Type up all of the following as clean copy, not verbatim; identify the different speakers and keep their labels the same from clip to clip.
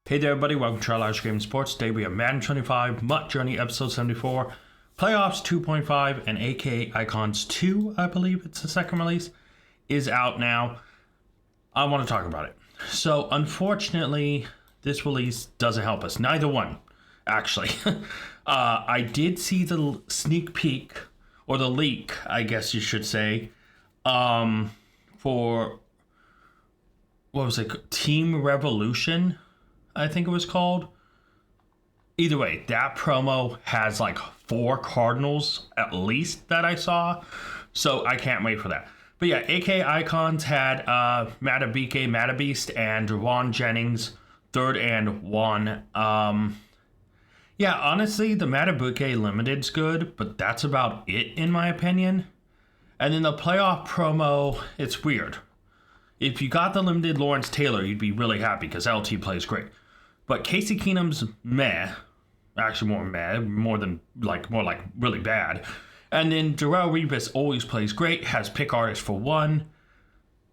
Speaker 1: Hey there everybody, welcome to our live stream sports. Today we have Madden 25, MUT Journey Episode 74, Playoffs 2.5, and AK Icons 2, I believe it's the second release, is out now. I want to talk about it. So unfortunately, this release doesn't help us. Neither one, actually. I did see the sneak peek, or the leak, I guess you should say, for, what was it, Team Revolution, I think it was called. Either way, that promo has like 4 Cardinals at least that I saw. So I can't wait for that. But yeah, AK Icons had Matabike, Matabeast, and Ron Jennings, 3rd and 1. Yeah, honestly, the Matabike Limited's good, but that's about it in my opinion. And then the playoff promo, it's weird. If you got the limited Lawrence Taylor, you'd be really happy because LT plays great. But Casey Keenum's meh, actually more meh, more like really bad. And then Darrelle Revis always plays great, has pick artist for 1.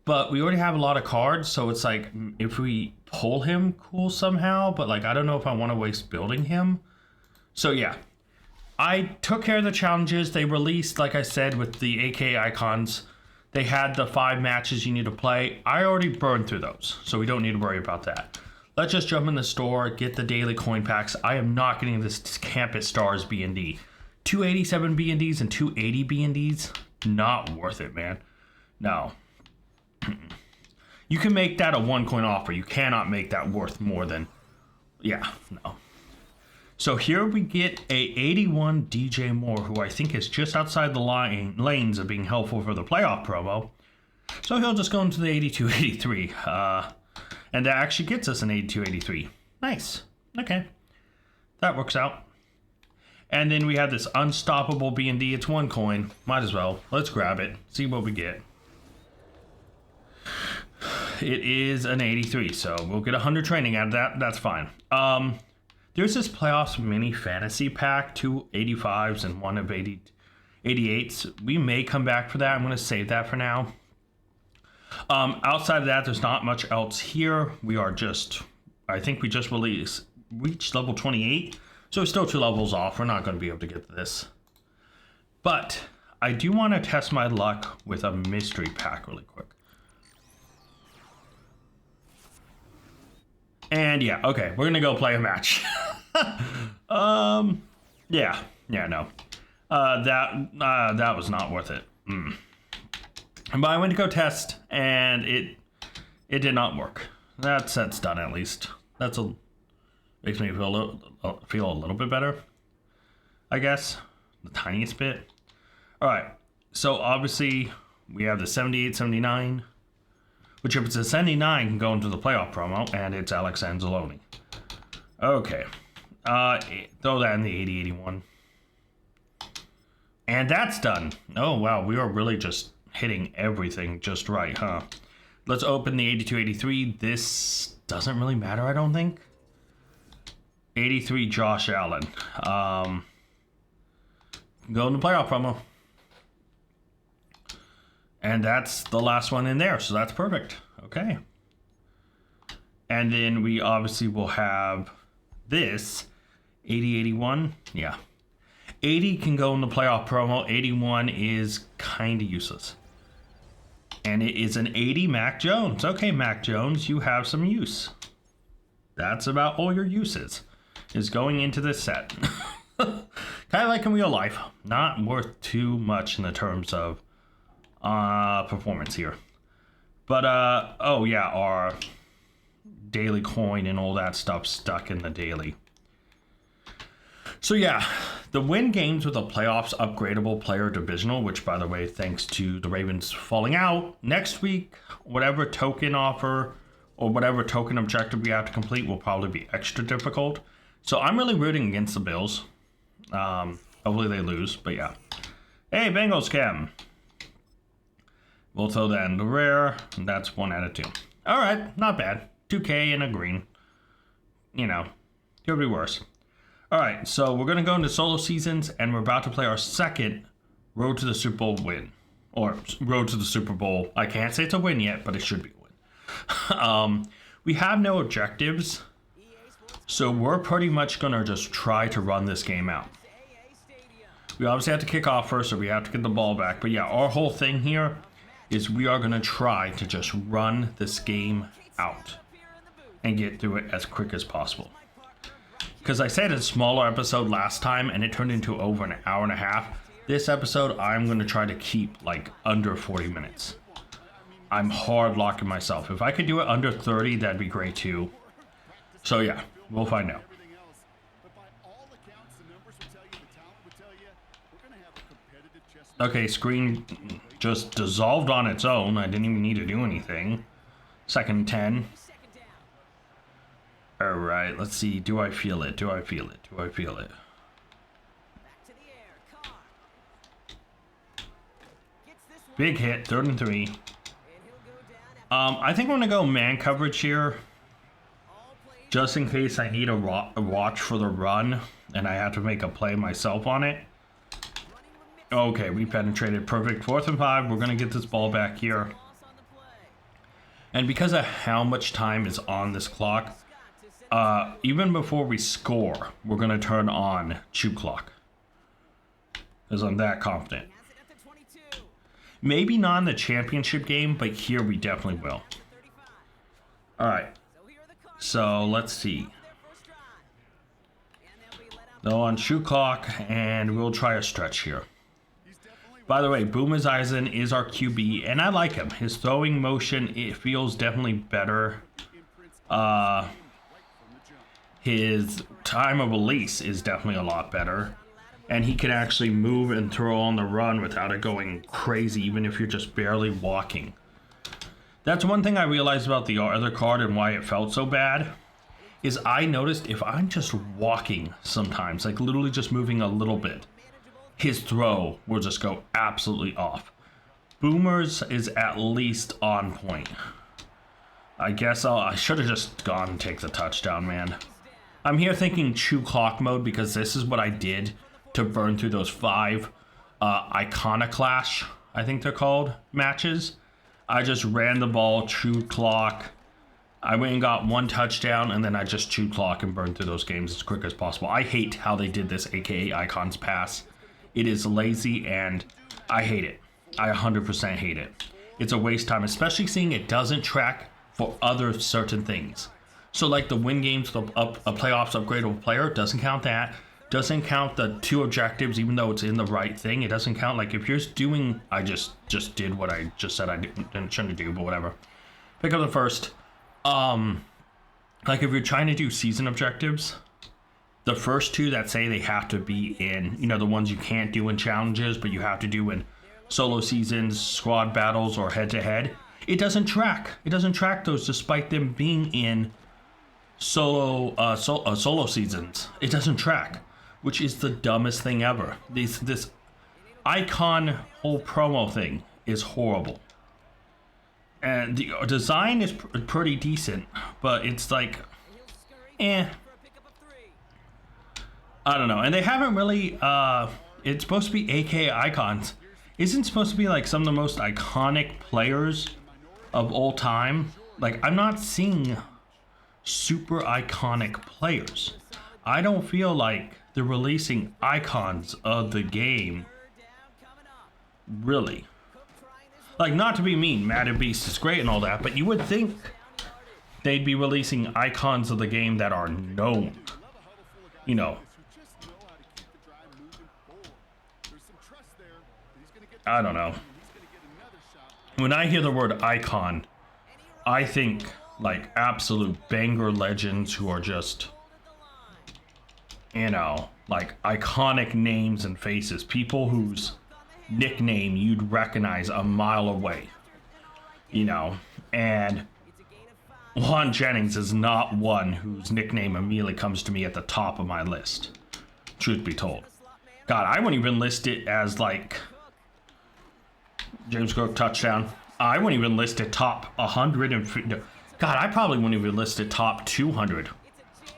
Speaker 1: But we already have a lot of cards, so it's like, if we pull him, cool somehow. But like, I don't know if I want to waste building him. So yeah, I took care of the challenges. They released, like I said, with the AK Icons. They had the 5 matches you need to play. I already burned through those, so we don't need to worry about that. Let's just jump in the store, get the daily coin packs. I am not getting this Campus Stars B&D. 287 B&Ds and 280 B&Ds, not worth it, man. No. You can make that a 1 coin offer. You cannot make that worth more than, yeah, no. So here we get a 81 DJ Moore, who I think is just outside the lanes of being helpful for the playoff promo. So he'll just go into the 82-83. And that actually gets us an 82-83. Nice. Okay. That works out. And then we have this unstoppable B&D. It's 1 coin. Might as well. Let's grab it. See what we get. It is an 83, so we'll get 100 training out of that. That's fine. There's this playoffs mini fantasy pack, 2 85s and 1 of 88s. We may come back for that. I'm going to save that for now. Outside of that, there's not much else here. We are just, I think we just reached level 28. So we're still 2 levels off. We're not going to be able to get this. But I do want to test my luck with a mystery pack really quick. And yeah, okay, we're going to go play a match. Yeah, no. That was not worth it. But I went to go test, and it did not work. That's done at least. Makes me feel a little bit better, I guess, the tiniest bit. All right, so obviously we have the 78, 79, which if it's a 79 can go into the playoff promo, and it's Alex Anzalone. Okay, throw that in the 80, 81, and that's done. Oh wow, we are really just hitting everything just right, huh? Let's open the 82-83. This doesn't really matter, I don't think. 83 Josh Allen. Go in the playoff promo. And that's the last one in there, so that's perfect. Okay. And then we obviously will have this 80-81. Yeah. 80 can go in the playoff promo. 81 is kind of useless. And it is an 80 Mac Jones. Okay, Mac Jones, you have some use. That's about all your uses, is going into this set. Kind of like in real life. Not worth too much in the terms of performance here. But, oh yeah, our daily coin and all that stuff stuck in the daily. So yeah, the win games with a playoffs upgradable player divisional, which by the way, thanks to the Ravens falling out, next week, whatever token offer or whatever token objective we have to complete will probably be extra difficult. So I'm really rooting against the Bills. Hopefully they lose, but yeah. Hey, Bengals Cam. We'll throw that in the rare, and that's 1 out of 2. All right, not bad. 2K and a green. You know, could be worse. All right, so we're going to go into solo seasons, and we're about to play our second Road to the Super Bowl win. Or Road to the Super Bowl. I can't say it's a win yet, but it should be a win. We have no objectives. So we're pretty much going to just try to run this game out. We obviously have to kick off first, so we have to get the ball back. But yeah, our whole thing here is we are going to try to just run this game out and get through it as quick as possible. Because I said a smaller episode last time and it turned into over an hour and a half. This episode, I'm going to try to keep like under 40 minutes. I'm hard locking myself. If I could do it under 30, that'd be great too. So yeah, we'll find out. Okay, screen just dissolved on its own. I didn't even need to do anything. 2nd and 10. Alright, let's see. Do I feel it? Do I feel it? Do I feel it? Big hit, 3rd and 3. I think I'm going to go man coverage here. Just in case I need a watch for the run and I have to make a play myself on it. Okay, we penetrated. Perfect. 4th and 5. We're going to get this ball back here. And because of how much time is on this clock, even before we score, we're going to turn on chew clock. Because I'm that confident. Maybe not in the championship game, but here we definitely will. Alright. So, let's see. They'll on chew clock, and we'll try a stretch here. By the way, Boomer Esiason is our QB, and I like him. His throwing motion, it feels definitely better. His time of release is definitely a lot better. And he can actually move and throw on the run without it going crazy, even if you're just barely walking. That's one thing I realized about the other card and why it felt so bad. Is I noticed if I'm just walking sometimes, like literally just moving a little bit, his throw will just go absolutely off. Boomer's is at least on point. I guess I should have just gone and take the touchdown, man. I'm here thinking chew clock mode because this is what I did to burn through those 5 Iconoclash, I think they're called, matches. I just ran the ball, chewed clock. I went and got 1 touchdown, and then I just chewed clock and burned through those games as quick as possible. I hate how they did this, aka Icons Pass. It is lazy, and I hate it. I 100% hate it. It's a waste of time, especially seeing it doesn't track for other certain things. So like the win games, a playoffs upgradable player, doesn't count that. Doesn't count the 2 objectives, even though it's in the right thing. It doesn't count. Like if you're doing, I just did what I just said I shouldn't do, but whatever. Pick up the first. Like if you're trying to do season objectives, the first 2 that say they have to be in, you know, the ones you can't do in challenges, but you have to do in solo seasons, squad battles, or head to head. It doesn't track. It doesn't track those despite them being in solo seasons. It doesn't track. Which is the dumbest thing ever. This icon whole promo thing is horrible. And the design is pretty decent, but it's like, I don't know. And they haven't really, it's supposed to be AK icons. Isn't supposed to be like some of the most iconic players of all time. Like, I'm not seeing super iconic players. I don't feel like they're releasing icons of the game. Really. Like, not to be mean, Madden Beast is great and all that, but you would think they'd be releasing icons of the game that are known. You know. I don't know. When I hear the word icon, I think like absolute banger legends who are just, you know, like iconic names and faces. People whose nickname you'd recognize a mile away. You know, and Lon Jennings is not one whose nickname immediately comes to me at the top of my list. Truth be told. God, I wouldn't even list it as like James Cook touchdown. I wouldn't even list it top 100 and God, I probably wouldn't even list it top 200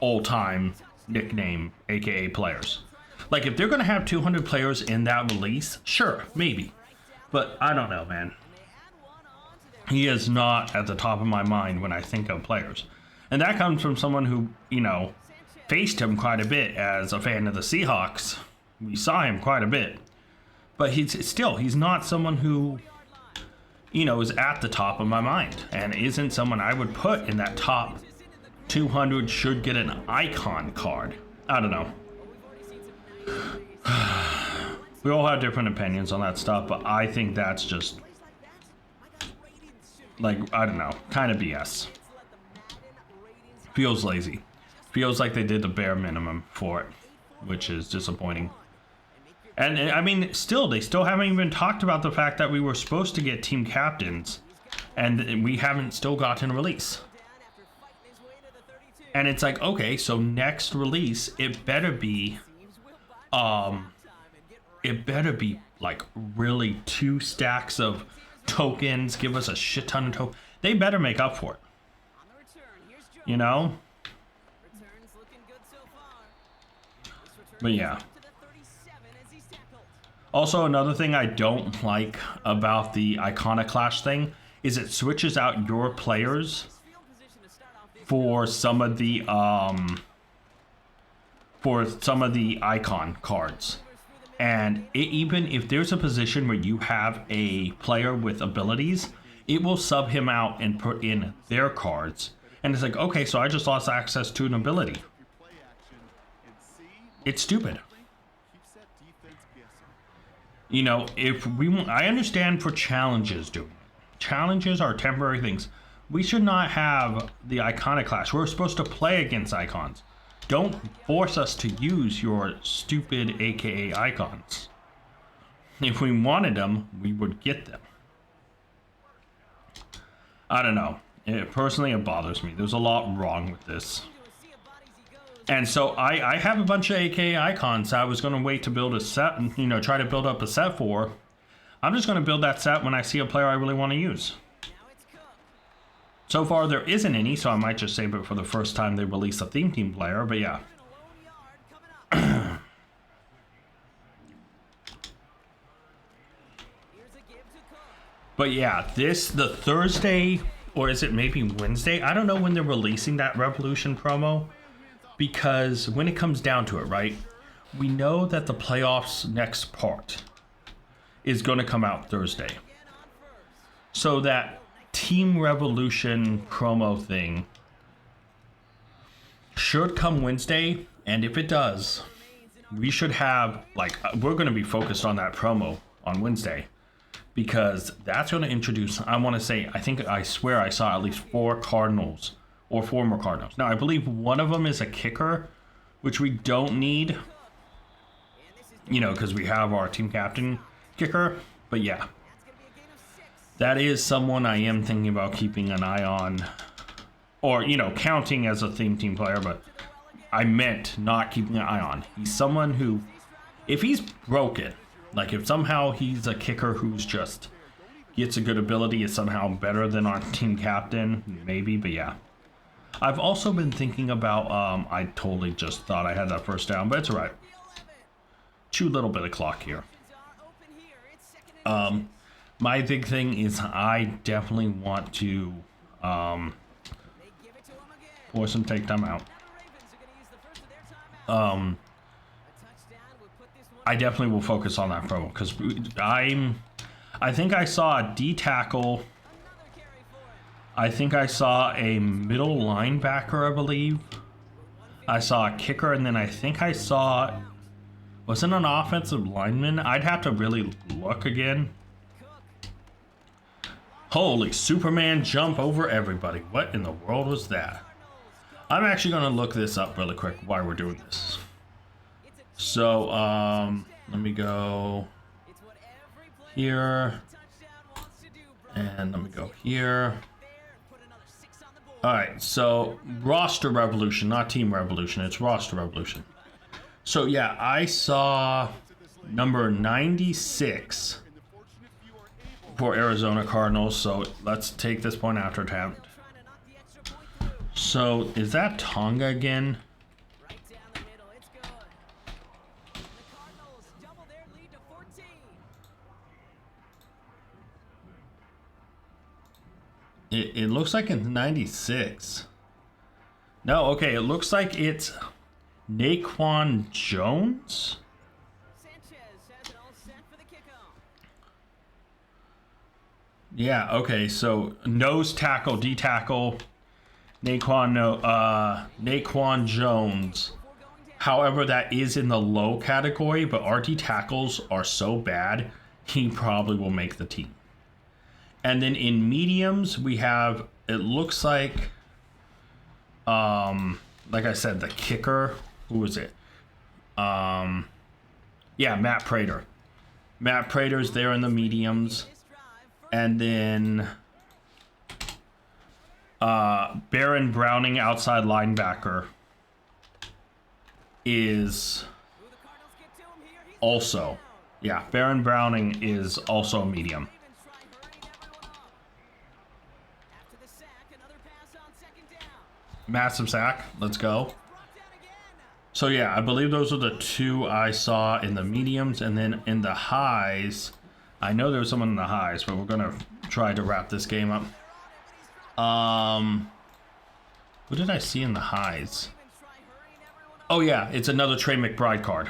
Speaker 1: all-time nickname aka players. Like if they're gonna have 200 players in that release, sure, maybe, but I don't know, man. He is not at the top of my mind when I think of players, and that comes from someone who, you know, faced him quite a bit as a fan of the Seahawks. We saw him quite a bit. But he's not someone who, is at the top of my mind. And isn't someone I would put in that top 200 should get an icon card. I don't know. We all have different opinions on that stuff, but I think that's just, like, I don't know, kind of BS. Feels lazy. Feels like they did the bare minimum for it, which is disappointing. And I mean, they still haven't even talked about the fact that we were supposed to get team captains, and we haven't still gotten a release. And it's like, okay, so next release, it better be like really 2 stacks of tokens, give us a shit ton of tokens. They better make up for it. You know? But yeah. Also, another thing I don't like about the Iconoclash thing is it switches out your players for some of the icon cards. And even if there's a position where you have a player with abilities, it will sub him out and put in their cards. And it's like, okay, so I just lost access to an ability. It's stupid. You know, if we want, I understand for challenges doing it. Challenges are temporary things. We should not have the Iconoclash. We're supposed to play against icons. Don't force us to use your stupid AKA icons. If we wanted them, we would get them. I don't know. Personally, it bothers me. There's a lot wrong with this. And so I have a bunch of AKA icons I was going to wait to build a set and, try to build up a set for. I'm just going to build that set when I see a player I really want to use. So far, there isn't any, so I might just save it for the first time they release a theme team player, but yeah. But yeah, the Thursday, or is it maybe Wednesday? I don't know when they're releasing that Revolution promo. Because when it comes down to it, right, we know that the playoffs next part is going to come out Thursday. So that Team Revolution promo thing should come Wednesday. And if it does, we should have, we're going to be focused on that promo on Wednesday. Because that's going to introduce, I swear I saw at least 4 Cardinals. Or former Cardinals. Now, I believe one of them is a kicker, which we don't need, because we have our team captain kicker. But yeah, that is someone I am thinking about keeping an eye on, or, counting as a theme team player, but I meant not keeping an eye on. He's someone who, if he's broken, like if somehow he's a kicker who's just gets a good ability, is somehow better than our team captain, maybe, but yeah. I've also been thinking about, I totally just thought I had that first down, but it's alright. Chew a little bit of clock here. My big thing is I definitely want to, force him to take time out. I definitely will focus on that promo, because I think I saw a D tackle. I think I saw a middle linebacker, I believe. I saw a kicker, and then I think I saw... Was it an offensive lineman? I'd have to really look again. Holy Superman jump over everybody. What in the world was that? I'm actually going to look this up really quick while we're doing this. So, let me go here. And let me go here. Alright, so roster revolution, not team revolution, it's roster revolution. So yeah, I saw number 96 for Arizona Cardinals, so let's take this point after attempt. So is that Tonga again? It looks like it's 96. No, okay, it looks like it's Naquan Jones? Yeah, okay, so nose tackle, D tackle, Naquan Jones. However, that is in the low category, but our D tackles are so bad, he probably will make the team. And then in mediums, we have, it looks like I said, the kicker. Who was it? Yeah, Matt Prater. Matt Prater's there in the mediums. And then Baron Browning, outside linebacker, is also, yeah, Baron Browning is also a medium. Massive sack. Let's go. So yeah, I believe those are the two I saw in the mediums, and then in the highs, I know there was someone in the highs, but we're gonna try to wrap this game up. What did I see in the highs? Oh yeah, it's another Trey McBride card.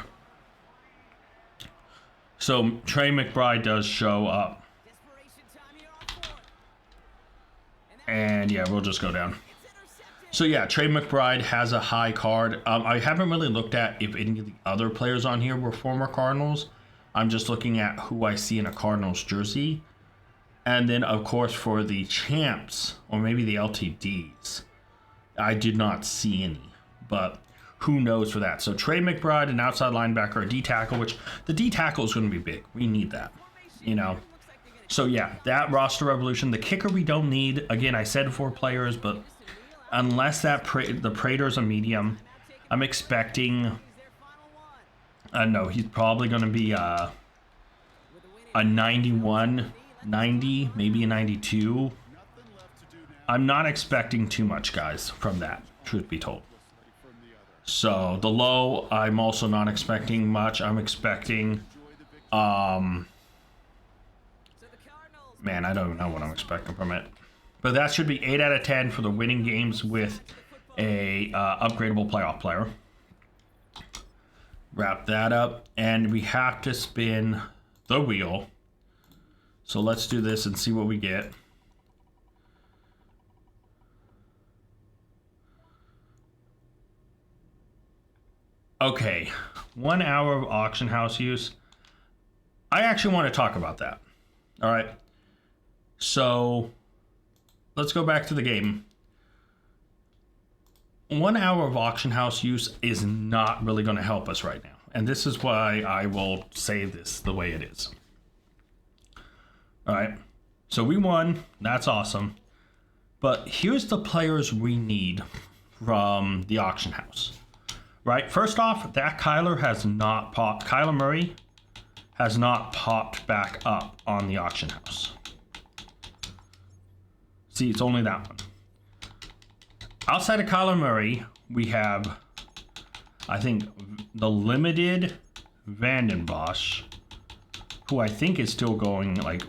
Speaker 1: So Trey McBride does show up. And yeah, we'll just go down. So yeah, Trey McBride has a high card. I haven't really looked at if any of the other players on here were former Cardinals. I'm just looking at who I see in a Cardinals jersey. And then, of course, for the champs, or maybe the LTDs, I did not see any. But who knows for that. So Trey McBride, an outside linebacker, a D tackle, which the D tackle is going to be big. We need that, you know. So yeah, that roster evolution. The kicker we don't need. Again, I said 4 players, but unless the Prater's a medium, I'm expecting. No, he's probably going to be a 91, 90, maybe a 92. I'm not expecting too much, guys, from that, truth be told. So the low, I'm also not expecting much. I'm expecting, man, I don't even know what I'm expecting from it. But that should be 8 out of 10 for the winning games with a upgradable playoff player. Wrap that up, and we have to spin the wheel. So let's do this and see what we get. Okay, 1 hour of auction house use. I actually want to talk about that. All right. So let's go back to the game. 1 hour of auction house use is not really going to help us right now. And this is why I will say this the way it is. All right. So we won. That's awesome. But here's the players we need from the auction house. Right. First off, that Kyler has not popped. Kyler Murray has not popped back up on the auction house. See, it's only that one. Outside of Kyler Murray, we have, I think, the limited Vanden Bosch, who I think is still going, like,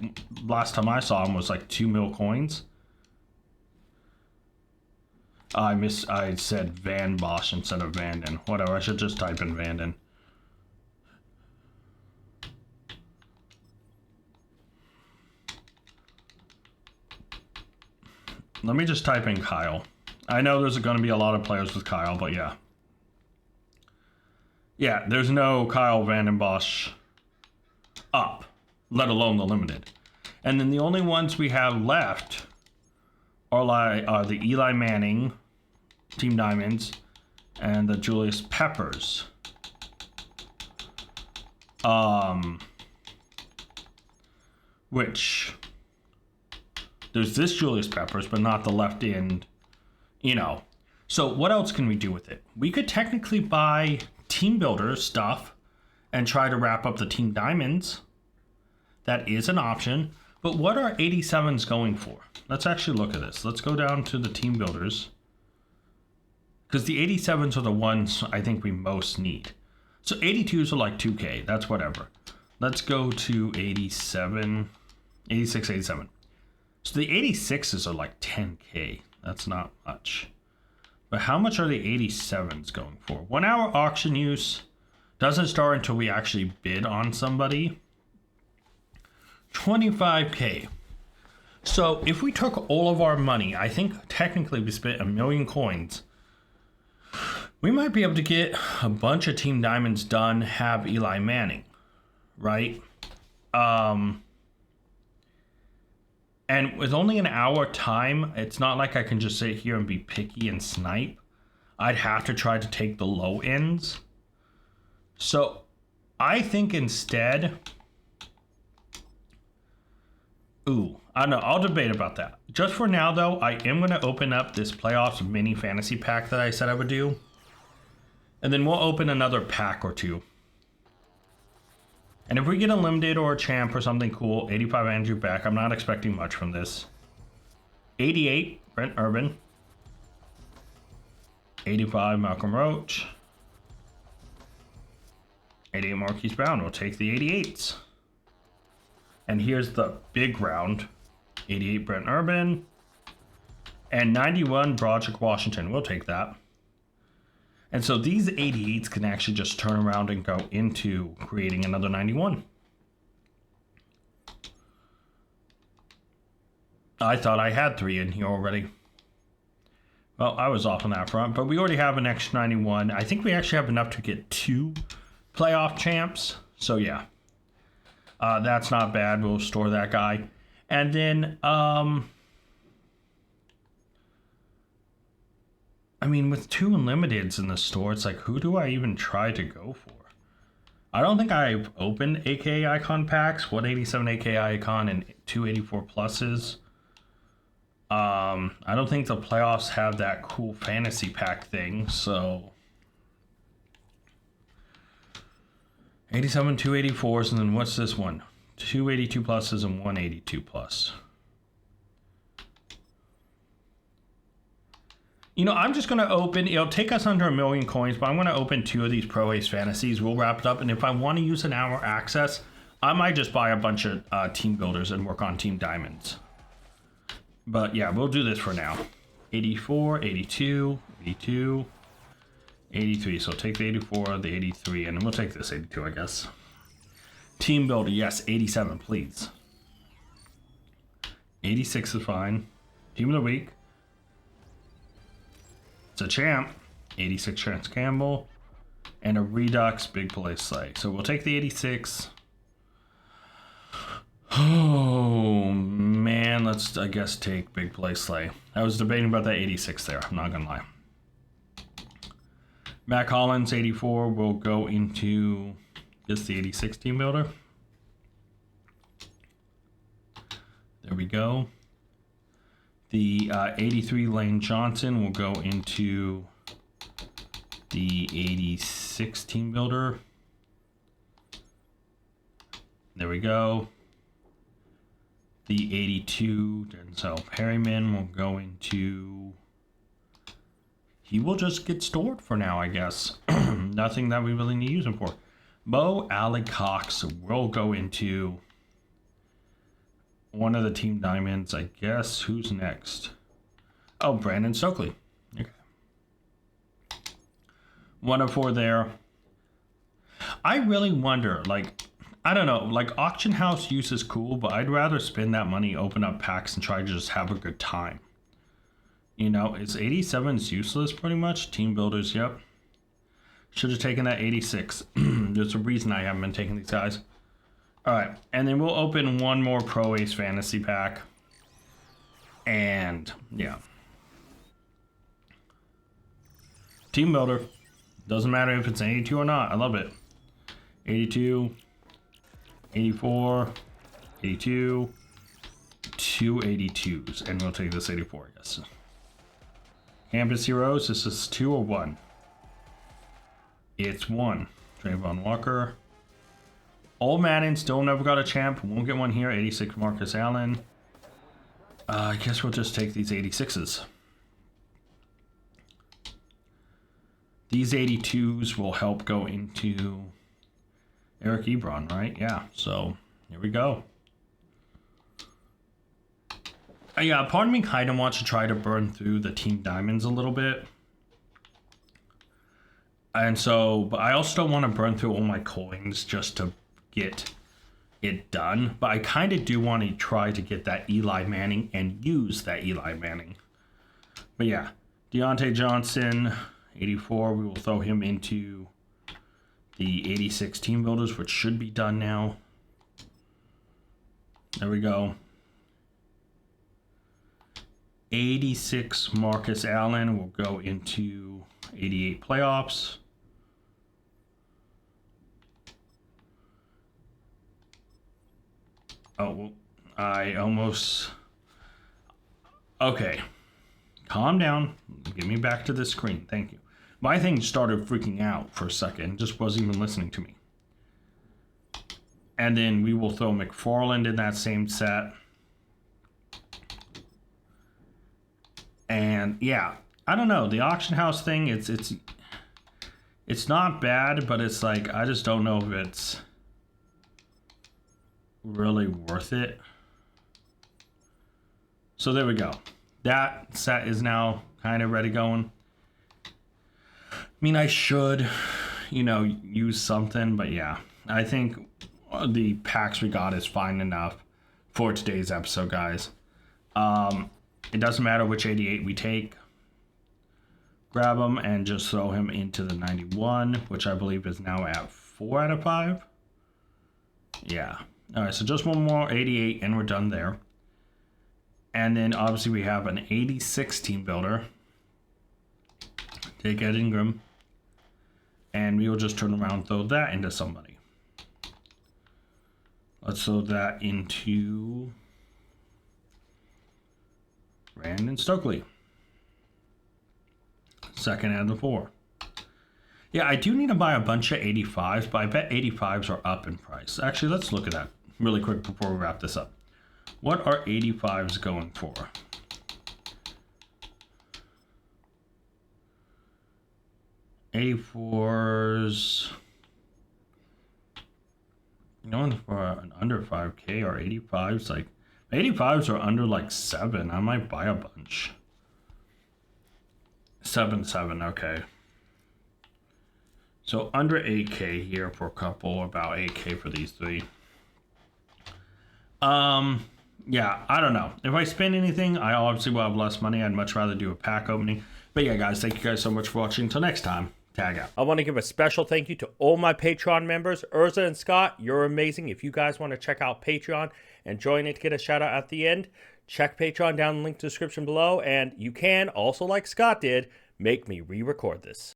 Speaker 1: last time I saw him was like 2 mil coins. I said Van Bosch instead of Vanden. Whatever, I should just type in Vanden. Let me just type in Kyle. I know there's going to be a lot of players with Kyle, but yeah. Yeah, there's no Kyle Vanden Bosch up, let alone the limited. And then the only ones we have left are the Eli Manning Team Diamonds and the Julius Peppers. Which there's this Julius Peppers, but not the left end, you know. So what else can we do with it? We could technically buy team builder stuff and try to wrap up the Team Diamonds. That is an option. But what are 87s going for? Let's actually look at this. Let's go down to the team builders. Because the 87s are the ones I think we most need. So 82s are like 2K. That's whatever. Let's go to 87. 86, 87. So the 86s are like 10K. That's not much. But how much are the 87s going for? 1 hour auction use doesn't start until we actually bid on somebody. 25K. So if we took all of our money, I think technically we spent 1 million coins. We might be able to get a bunch of Team Diamonds done, have Eli Manning, right? And with only an hour time, it's not like I can just sit here and be picky and snipe. I'd have to try to take the low ends. So I think instead... Ooh, I don't know. I'll debate about that. Just for now, though, I am going to open up this playoffs mini fantasy pack that I said I would do. And then we'll open another pack or two. And if we get a limited or a champ or something cool, 85 Andrew Beck. I'm not expecting much from this. 88, Brent Urban. 85, Malcolm Roach. 88, Marquise Brown. We'll take the 88s. And here's the big round. 88, Brent Urban. And 91, Broderick Washington. We'll take that. And so these 88s can actually just turn around and go into creating another 91. I thought I had 3 in here already. Well, I was off on that front, but we already have an extra 91. I think we actually have enough to get 2 playoff champs. So yeah, that's not bad. We'll store that guy. And then, I mean, with 2 unlimiteds in the store, it's like, who do I even try to go for? I don't think I've opened AKA Icon packs. 187 AKA Icon and 284 pluses. I don't think the playoffs have that cool fantasy pack thing, so... 87, 284s, and then what's this one? 282 pluses and 182 plus. You know, I'm just going to open, it'll take us under 1 million coins, but I'm going to open 2 of these Pro Ace Fantasies. We'll wrap it up. And if I want to use an hour access, I might just buy a bunch of team builders and work on Team Diamonds. But yeah, we'll do this for now. 84, 82, 82, 83. So take the 84, the 83, and then we'll take this 82, I guess. Team builder, yes, 87, please. 86 is fine. Team of the week. It's a champ, 86 Chance Campbell, and a Redux Big Play Slay. So we'll take the 86. Oh man, let's I guess take Big Play Slay. I was debating about that 86 there, I'm not gonna lie. Mac Hollins 84 will go into just the 86 team builder. There we go. The 83 Lane Johnson will go into the 86 team builder. There we go. The 82 Denzel Perryman will go into... He will just get stored for now, I guess. Nothing that we really need to use him for. Mo Alley Cox will go into... one of the Team Diamonds, I guess. Who's next? Oh, Brandon Stokely. Okay. 104 there. I really wonder, like, I don't know, like, auction house use is cool, but I'd rather spend that money, open up packs, and try to just have a good time. You know, is 87's useless pretty much? Team builders, yep. Should have taken that 86. There's a reason I haven't been taking these guys. Alright, and then we'll open one more Pro Ace Fantasy pack. And, yeah. Team builder. Doesn't matter if it's an 82 or not. I love it. 82, 84, 82, 2 82s. And we'll take this 84, I guess. Campus Heroes, this is 2 or 1? It's 1. Trayvon Walker. Old Madden, still never got a champ. Won't get one here. 86 Marcus Allen. I guess we'll just take these 86s. These 82s will help go into Eric Ebron, right? Yeah, so here we go. Yeah, part of me kind of wants to try to burn through the Team Diamonds a little bit. And so, but I also don't want to burn through all my coins just to get it done. But I kind of do want to try to get that Eli Manning and use that Eli Manning. But yeah, Deontay Johnson, 84. We will throw him into the 86 team builders, which should be done now. There we go. 86 Marcus Allen will go into 88 playoffs. Oh, well, I almost... Okay. Calm down. Get me back to the screen. Thank you. My thing started freaking out for a second. Just wasn't even listening to me. And then we will throw McFarland in that same set. And yeah, I don't know. The auction house thing, it's not bad, but it's like, I just don't know if it's really worth it. So there we go. That set is now kind of ready going. I mean, I should, you know, use something, but yeah, I think the packs we got is fine enough for today's episode, guys. It doesn't matter which 88 we take. Grab him and just throw him into the 91, which I believe is now at 4 out of 5. Yeah. All right, so just one more 88 and we're done there. And then obviously we have an 86 team builder. Take Ed Ingram. And we will just turn around and throw that into somebody. Let's throw that into Brandon Stokely. Second out of the 4. Yeah, I do need to buy a bunch of 85s, but I bet 85s are up in price. Actually, let's look at that really quick before we wrap this up. What are 85s going for? '84s going for an under 5K or 85s. Like 85s are under like 7. I might buy a bunch. 7, okay. So under 8K here for a couple, about 8K for these 3. Yeah, I don't know. If I spend anything, I obviously will have less money. I'd much rather do a pack opening. But yeah, guys, thank you guys so much for watching. Until next time, tag out. I want to give a special thank you to all my Patreon members. Urza and Scott, you're amazing. If you guys want to check out Patreon and join it to get a shout out at the end, check Patreon down in the link description below. And you can also, like Scott did, make me re-record this.